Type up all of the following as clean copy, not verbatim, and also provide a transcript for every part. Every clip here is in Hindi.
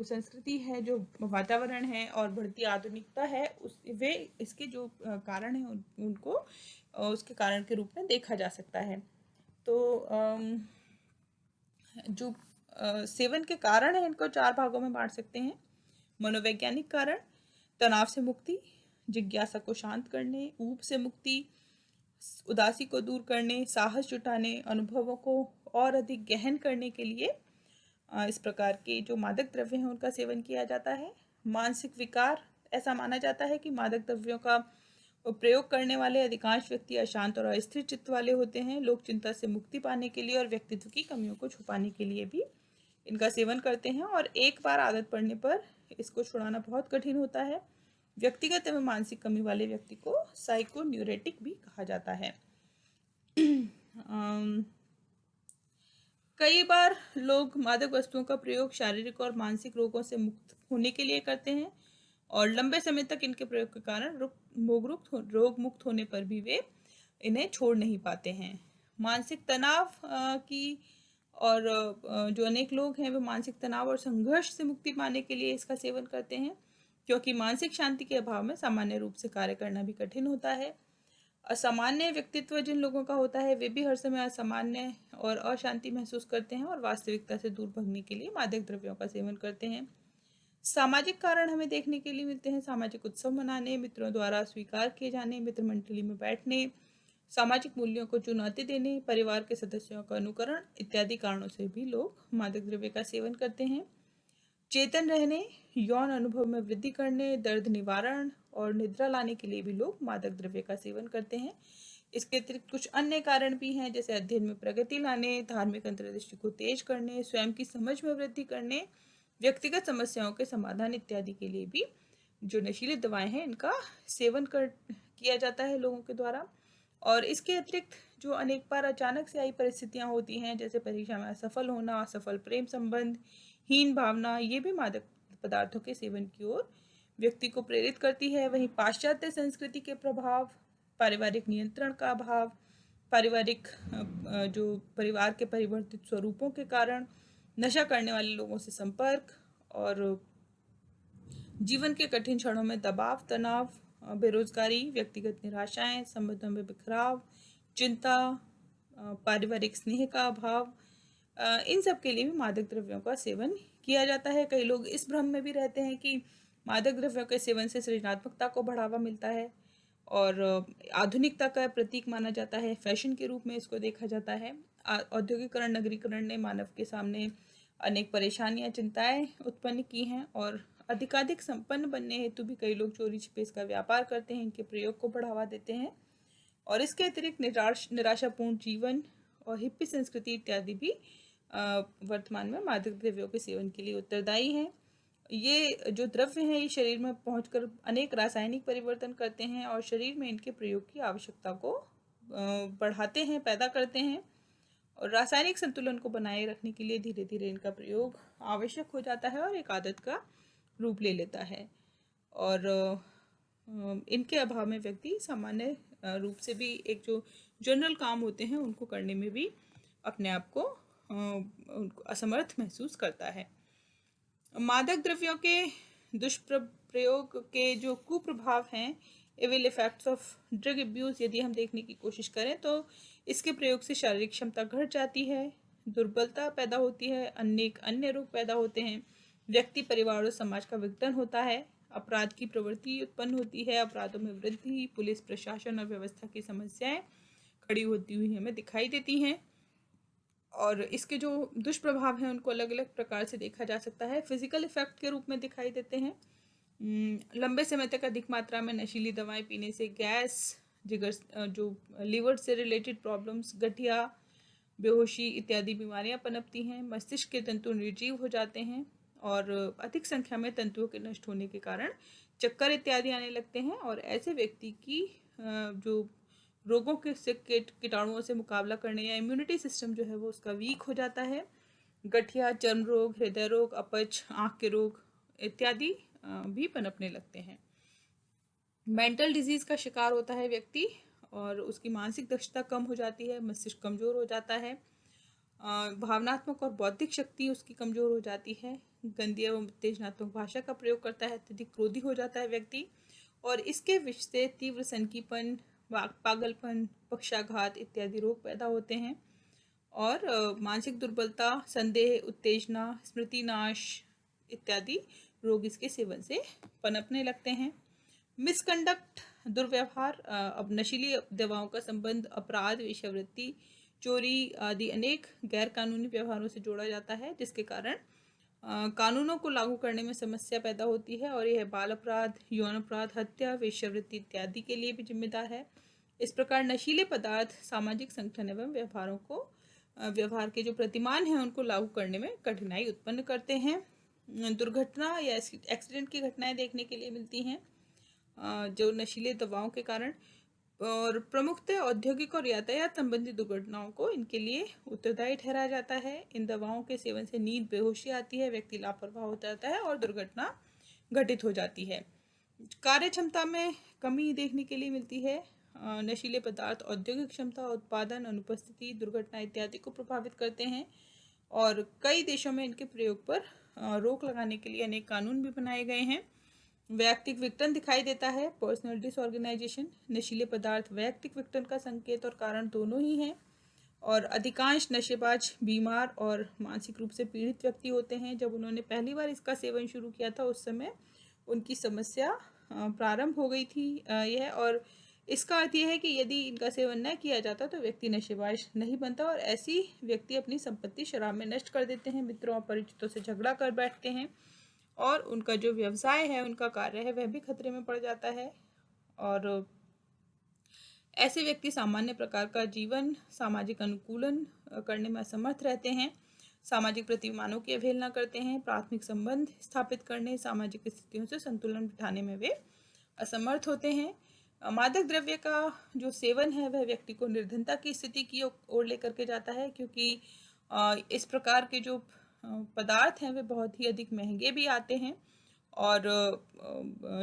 संस्कृति है, जो वातावरण है और बढ़ती आधुनिकता है, वे इसके जो कारण हैं उनको उसके कारण के रूप में देखा जा सकता है। तो जो सेवन के कारण है इनको 4 भागों में बांट सकते हैं। मनोवैज्ञानिक कारण, तनाव से मुक्ति, जिज्ञासा को शांत करने, ऊब से मुक्ति, उदासी को दूर करने, साहस जुटाने, अनुभवों को और अधिक गहन करने के लिए इस प्रकार के जो मादक द्रव्य हैं उनका सेवन किया जाता है। मानसिक विकार, ऐसा माना जाता है कि मादक द्रव्यों का प्रयोग करने वाले अधिकांश व्यक्ति अशांत और अस्थिर चित्त वाले होते हैं। लोग चिंता से मुक्ति पाने के लिए और व्यक्तित्व की कमियों को छुपाने के लिए भी इनका सेवन करते हैं, और एक बार आदत पड़ने पर इसको छुड़ाना बहुत कठिन होता है। व्यक्तिगत एवं मानसिक कमी वाले व्यक्ति को साइकोन्यूरेटिक भी कहा जाता है। कई बार लोग मादक वस्तुओं का प्रयोग शारीरिक और मानसिक रोगों से मुक्त होने के लिए करते हैं, और लंबे समय तक इनके प्रयोग के कारण रोग मुक्त होने पर भी वे इन्हें छोड़ नहीं पाते हैं। मानसिक तनाव की और जो अनेक लोग हैं वे मानसिक तनाव और संघर्ष से मुक्ति पाने के लिए इसका सेवन करते हैं, क्योंकि मानसिक शांति के अभाव में सामान्य रूप से कार्य करना भी कठिन होता है। असामान्य व्यक्तित्व जिन लोगों का होता है वे भी हर समय असामान्य और अशांति महसूस करते हैं और वास्तविकता से दूर भागने के लिए मादक द्रव्यों का सेवन करते हैं। सामाजिक कारण हमें देखने के लिए मिलते हैं। सामाजिक उत्सव मनाने, मित्रों द्वारा स्वीकार किए जाने, मित्र मंडली में बैठने, सामाजिक मूल्यों को चुनौती देने, परिवार के सदस्यों का अनुकरण इत्यादि कारणों से भी लोग मादक द्रव्य का सेवन करते हैं। चेतन रहने, यौन अनुभव में वृद्धि करने, दर्द निवारण और निद्रा लाने के लिए भी लोग मादक द्रव्य का सेवन करते हैं। इसके अतिरिक्त कुछ अन्य कारण भी हैं, जैसे अध्ययन में प्रगति लाने, धार्मिक अंतर्दृष्टि को तेज करने, स्वयं की समझ में वृद्धि करने, व्यक्तिगत समस्याओं के समाधान इत्यादि के लिए भी जो नशीली दवाएं हैं इनका सेवन किया जाता है लोगों के द्वारा। और इसके अतिरिक्त जो अनेक बार अचानक से आई परिस्थितियां होती हैं, जैसे परीक्षा में असफल होना, असफल प्रेम संबंध, हीन भावना, ये भी मादक पदार्थों के सेवन की ओर व्यक्ति को प्रेरित करती है। वहीं पाश्चात्य संस्कृति के प्रभाव, पारिवारिक नियंत्रण का अभाव, पारिवारिक जो परिवार के परिवर्तित स्वरूपों के कारण, नशा करने वाले लोगों से संपर्क और जीवन के कठिन क्षणों में दबाव, तनाव, बेरोजगारी, व्यक्तिगत निराशाएं, संबंधों में बिखराव, चिंता, पारिवारिक स्नेह का अभाव, इन सब के लिए भी मादक द्रव्यों का सेवन किया जाता है। कई लोग इस भ्रम में भी रहते हैं कि मादक द्रव्यों के सेवन से सृजनात्मकता को बढ़ावा मिलता है और आधुनिकता का प्रतीक माना जाता है, फैशन के रूप में इसको देखा जाता है। औद्योगिकरण, नगरीकरण ने मानव के सामने अनेक परेशानियां, चिंताएं उत्पन्न की हैं, और अधिकाधिक संपन्न बनने हेतु भी कई लोग चोरी छिपे इसका व्यापार करते हैं, इनके प्रयोग को बढ़ावा देते हैं। और इसके अतिरिक्त निराशापूर्ण जीवन और हिप्पी संस्कृति इत्यादि भी वर्तमान में मादक द्रव्यों के सेवन के लिए उत्तरदायी हैं। ये जो द्रव्य हैं ये शरीर में पहुंचकर अनेक रासायनिक परिवर्तन करते हैं और शरीर में इनके प्रयोग की आवश्यकता को बढ़ाते हैं, पैदा करते हैं, और रासायनिक संतुलन को बनाए रखने के लिए धीरे धीरे इनका प्रयोग आवश्यक हो जाता है और एक आदत का रूप ले लेता है। और इनके अभाव में व्यक्ति सामान्य रूप से भी एक जो जनरल काम होते हैं उनको करने में भी अपने आप को असमर्थ महसूस करता है। मादक द्रव्यों के दुष्प्रयोग के जो कुप्रभाव हैं, evil effects of drug abuse, यदि हम देखने की कोशिश करें तो इसके प्रयोग से शारीरिक क्षमता घट जाती है, दुर्बलता पैदा होती है, अनेक अन्य रोग पैदा होते हैं, व्यक्ति, परिवार और समाज का विघटन होता है, अपराध की प्रवृत्ति उत्पन्न होती है, अपराधों में वृद्धि, पुलिस प्रशासन और व्यवस्था की समस्याएं खड़ी होती हुई हमें दिखाई देती हैं। और इसके जो दुष्प्रभाव हैं उनको अलग अलग प्रकार से देखा जा सकता है। फिजिकल इफेक्ट के रूप में दिखाई देते हैं। लंबे समय तक अधिक मात्रा में नशीली दवाएं पीने से गैस, जिगर, जो लीवर से रिलेटेड प्रॉब्लम्स, गठिया, बेहोशी इत्यादि बीमारियां पनपती हैं। मस्तिष्क के तंतु निर्जीव हो जाते हैं और अधिक संख्या में तंतुओं के नष्ट होने के कारण चक्कर इत्यादि आने लगते हैं, और ऐसे व्यक्ति की जो रोगों के कीटाणुओं से मुकाबला करने या इम्यूनिटी सिस्टम जो है वो उसका वीक हो जाता है। गठिया, चर्म रोग, हृदय रोग, अपच, आँख के रोग इत्यादि भी पनपने लगते हैं। मेंटल डिजीज़ का शिकार होता है व्यक्ति और उसकी मानसिक दक्षता कम हो जाती है, मस्तिष्क कमज़ोर हो जाता है, भावनात्मक और बौद्धिक शक्ति उसकी कमज़ोर हो जाती है, गंदी एवं उत्तेजनात्मक भाषा का प्रयोग करता है, अत्यधिक क्रोधी हो जाता है व्यक्ति, और इसके विष से तीव्र सनकीपन, पागलपन, पक्षाघात इत्यादि रोग पैदा होते हैं। और मानसिक दुर्बलता, संदेह, उत्तेजना, स्मृति नाश इत्यादि रोग इसके सेवन से पनपने लगते हैं। मिसकंडक्ट, दुर्व्यवहार, अब नशीली दवाओं का संबंध अपराध, वेश्यावृत्ति, चोरी आदि अनेक गैर कानूनी व्यवहारों से जोड़ा जाता है, जिसके कारण कानूनों को लागू करने में समस्या पैदा होती है, और यह बाल अपराध, यौन अपराध, हत्या, वेश्यावृत्ति इत्यादि के लिए भी जिम्मेदार है। इस प्रकार नशीले पदार्थ सामाजिक संगठन एवं व्यवहार के जो प्रतिमान हैं उनको लागू करने में कठिनाई उत्पन्न करते हैं। दुर्घटना या एक्सीडेंट की घटनाएं देखने के लिए मिलती हैं जो नशीले दवाओं के कारण, और प्रमुखतः औद्योगिक और यातायात संबंधी दुर्घटनाओं को इनके लिए उत्तरदायी ठहराया जाता है। इन दवाओं के सेवन से नींद, बेहोशी आती है, व्यक्ति लापरवाह हो जाता है और दुर्घटना घटित हो जाती है। कार्य क्षमता में कमी देखने के लिए मिलती है। नशीले पदार्थ औद्योगिक क्षमता, उत्पादन, अनुपस्थिति, दुर्घटना इत्यादि को प्रभावित करते हैं, और कई देशों में इनके प्रयोग पर रोक लगाने के लिए अनेक कानून भी बनाए गए हैं। वैयक्तिक विघटन दिखाई देता है, पर्सनल डिसऑर्गेनाइजेशन। नशीले पदार्थ वैयक्तिक विघटन का संकेत और कारण दोनों ही हैं, और अधिकांश नशेबाज बीमार और मानसिक रूप से पीड़ित व्यक्ति होते हैं। जब उन्होंने पहली बार इसका सेवन शुरू किया था उस समय उनकी समस्या प्रारंभ हो गई थी यह, और इसका अर्थ यह है कि यदि इनका सेवन न किया जाता तो व्यक्ति नशेबाज नहीं बनता, और ऐसी व्यक्ति अपनी संपत्ति शराब में नष्ट कर देते हैं, मित्रों और परिचितों से झगड़ा कर बैठते हैं, और उनका जो व्यवसाय है, उनका कार्य है, वह भी खतरे में पड़ जाता है। और ऐसे व्यक्ति सामान्य प्रकार का जीवन, सामाजिक अनुकूलन करने में असमर्थ रहते हैं, सामाजिक प्रतिमानों की अवहेलना करते हैं, प्राथमिक संबंध स्थापित करने, सामाजिक स्थितियों से संतुलन बिठाने में वे असमर्थ होते हैं। मादक द्रव्य का जो सेवन है वह व्यक्ति को निर्धनता की स्थिति की ओर लेकर के जाता है, क्योंकि इस प्रकार के जो पदार्थ हैं वे बहुत ही अधिक महंगे भी आते हैं, और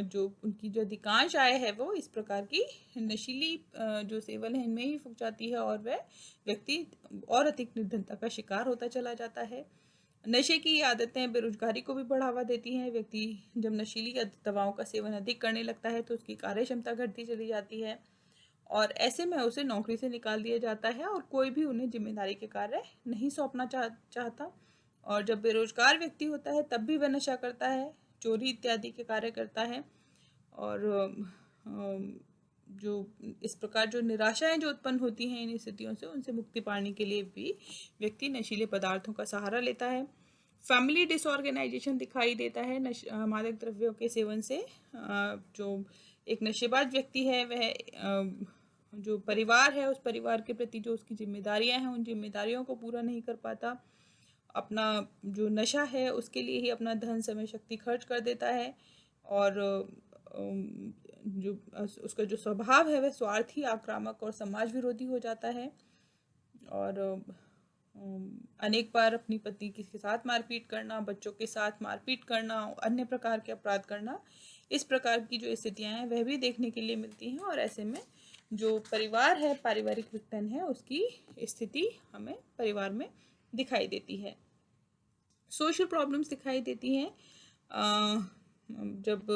जो उनकी जो अधिकांश आय है वो इस प्रकार की नशीली जो सेवन है इनमें ही फूक जाती है, और वह व्यक्ति और अधिक निर्धनता का शिकार होता चला जाता है। नशे की आदतें बेरोजगारी को भी बढ़ावा देती हैं। व्यक्ति जब नशीली दवाओं का सेवन अधिक करने लगता है तो उसकी कार्य क्षमता घटती चली जाती है, और ऐसे में उसे नौकरी से निकाल दिया जाता है, और कोई भी उन्हें जिम्मेदारी के कार्य नहीं सौंपना चाहता। और जब बेरोजगार व्यक्ति होता है तब भी वह नशा करता है, चोरी इत्यादि के कार्य करता है, और जो इस प्रकार जो निराशाएं जो उत्पन्न होती हैं इन स्थितियों से, उनसे मुक्ति पाने के लिए भी व्यक्ति नशीले पदार्थों का सहारा लेता है। फैमिली डिसऑर्गेनाइजेशन दिखाई देता है मादक द्रव्यों के सेवन से। जो एक नशेबाज व्यक्ति है वह जो परिवार है उस परिवार के प्रति जो उसकी जिम्मेदारियां हैं उन जिम्मेदारियों को पूरा नहीं कर पाता, अपना जो नशा है उसके लिए ही अपना धन, समय, शक्ति खर्च कर देता है, और जो उसका जो स्वभाव है वह स्वार्थी, आक्रामक और समाज विरोधी हो जाता है, और अनेक बार अपनी पत्नी के साथ मारपीट करना, बच्चों के साथ मारपीट करना, अन्य प्रकार के अपराध करना, इस प्रकार की जो स्थितियां हैं वह भी देखने के लिए मिलती हैं। और ऐसे में जो परिवार है, पारिवारिक विघटन है, उसकी स्थिति हमें परिवार में दिखाई देती है। सोशल प्रॉब्लम्स दिखाई देती हैं जब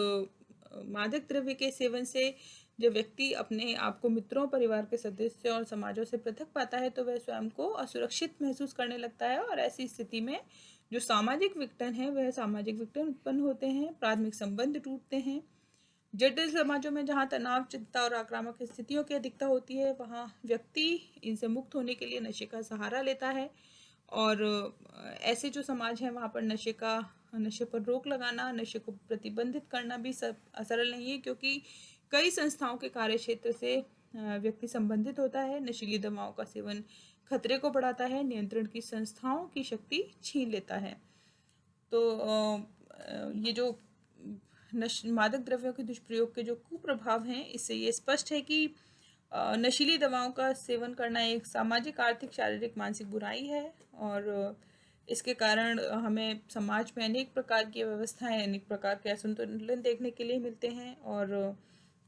मादक द्रव्य के सेवन से जब व्यक्ति अपने आप को मित्रों, परिवार के सदस्यों और समाजों से पृथक पाता है तो वह स्वयं को असुरक्षित महसूस करने लगता है, और ऐसी स्थिति में जो सामाजिक विघटन है वह सामाजिक विघटन उत्पन्न होते हैं, प्राथमिक संबंध टूटते हैं। जटिल समाजों में जहाँ तनाव, चिंता और आक्रामक स्थितियों की अधिकता होती है वहाँ व्यक्ति इनसे मुक्त होने के लिए नशे का सहारा लेता है, और ऐसे जो समाज है वहाँ पर नशे पर रोक लगाना, नशे को प्रतिबंधित करना भी सरल नहीं है, क्योंकि कई संस्थाओं के कार्य क्षेत्र से व्यक्ति संबंधित होता है। नशीली दवाओं का सेवन खतरे को बढ़ाता है, नियंत्रण की संस्थाओं की शक्ति छीन लेता है। तो ये जो मादक द्रव्यों के दुष्प्रयोग के जो कुप्रभाव हैं, इससे ये स्पष्ट है कि नशीली दवाओं का सेवन करना एक सामाजिक, आर्थिक, शारीरिक, मानसिक बुराई है, और इसके कारण हमें समाज में अनेक प्रकार की व्यवस्थाएं, अनेक प्रकार के असंतुलन देखने के लिए मिलते हैं, और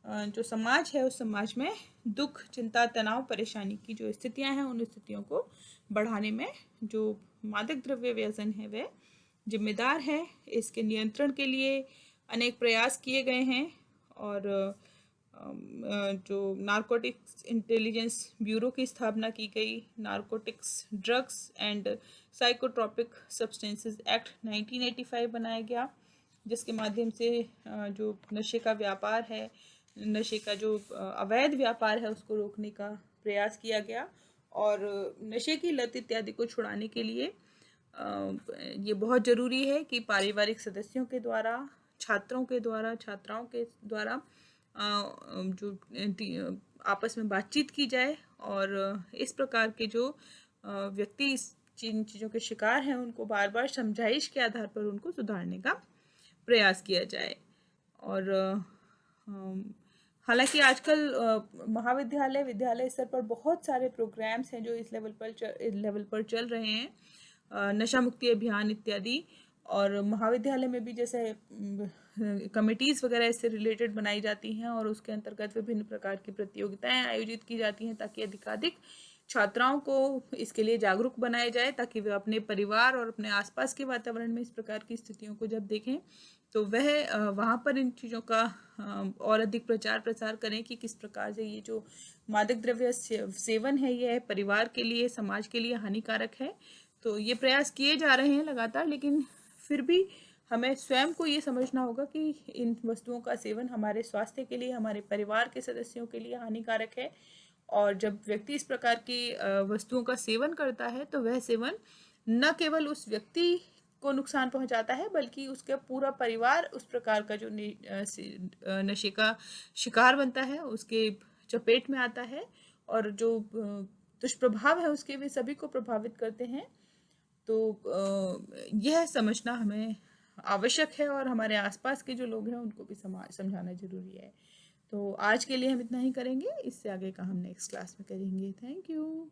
जो समाज है उस समाज में दुख, चिंता, तनाव, परेशानी की जो स्थितियां हैं उन स्थितियों को बढ़ाने में जो मादक द्रव्य व्यसन है वह जिम्मेदार है। इसके नियंत्रण के लिए अनेक प्रयास किए गए हैं और जो नारकोटिक्स इंटेलिजेंस ब्यूरो की स्थापना की गई, narcotics drugs and psychotropic substances act 1985 बनाया गया, जिसके माध्यम से जो नशे का व्यापार है, नशे का जो अवैध व्यापार है, उसको रोकने का प्रयास किया गया। और नशे की लत इत्यादि को छुड़ाने के लिए ये बहुत ज़रूरी है कि पारिवारिक सदस्यों के द्वारा, छात्रों के द्वारा, छात्राओं के द्वारा जो आपस में बातचीत की जाए और इस प्रकार के जो व्यक्ति जिन चीज़ों के शिकार हैं उनको बार बार समझाइश के आधार पर उनको सुधारने का प्रयास किया जाए। और हालांकि आजकल महाविद्यालय, विद्यालय स्तर पर बहुत सारे प्रोग्राम्स हैं जो इस लेवल पर चल रहे हैं, नशा मुक्ति अभियान इत्यादि। और महाविद्यालय में भी जैसे कमिटीज़ वगैरह इससे रिलेटेड बनाई जाती हैं और उसके अंतर्गत विभिन्न प्रकार की प्रतियोगिताएं आयोजित की जाती हैं ताकि अधिकाधिक छात्राओं को इसके लिए जागरूक बनाया जाए, ताकि वे अपने परिवार और अपने आसपास के वातावरण में इस प्रकार की स्थितियों को जब देखें तो वह वहाँ पर इन चीज़ों का और अधिक प्रचार प्रसार करें कि किस प्रकार से ये जो मादक द्रव्य सेवन है यह परिवार के लिए, समाज के लिए हानिकारक है। तो ये प्रयास किए जा रहे हैं लगातार, लेकिन फिर भी हमें स्वयं को ये समझना होगा कि इन वस्तुओं का सेवन हमारे स्वास्थ्य के लिए, हमारे परिवार के सदस्यों के लिए हानिकारक है। और जब व्यक्ति इस प्रकार की वस्तुओं का सेवन करता है तो वह सेवन न केवल उस व्यक्ति को नुकसान पहुंचाता है बल्कि उसका पूरा परिवार उस प्रकार का जो नशे का शिकार बनता है उसके चपेट में आता है और जो दुष्प्रभाव है उसके वे सभी को प्रभावित करते हैं। तो यह समझना हमें आवश्यक है और हमारे आसपास के जो लोग हैं उनको भी समझाना जरूरी है। तो आज के लिए हम इतना ही करेंगे, इससे आगे का हम नेक्स्ट क्लास में करेंगे। Thank you.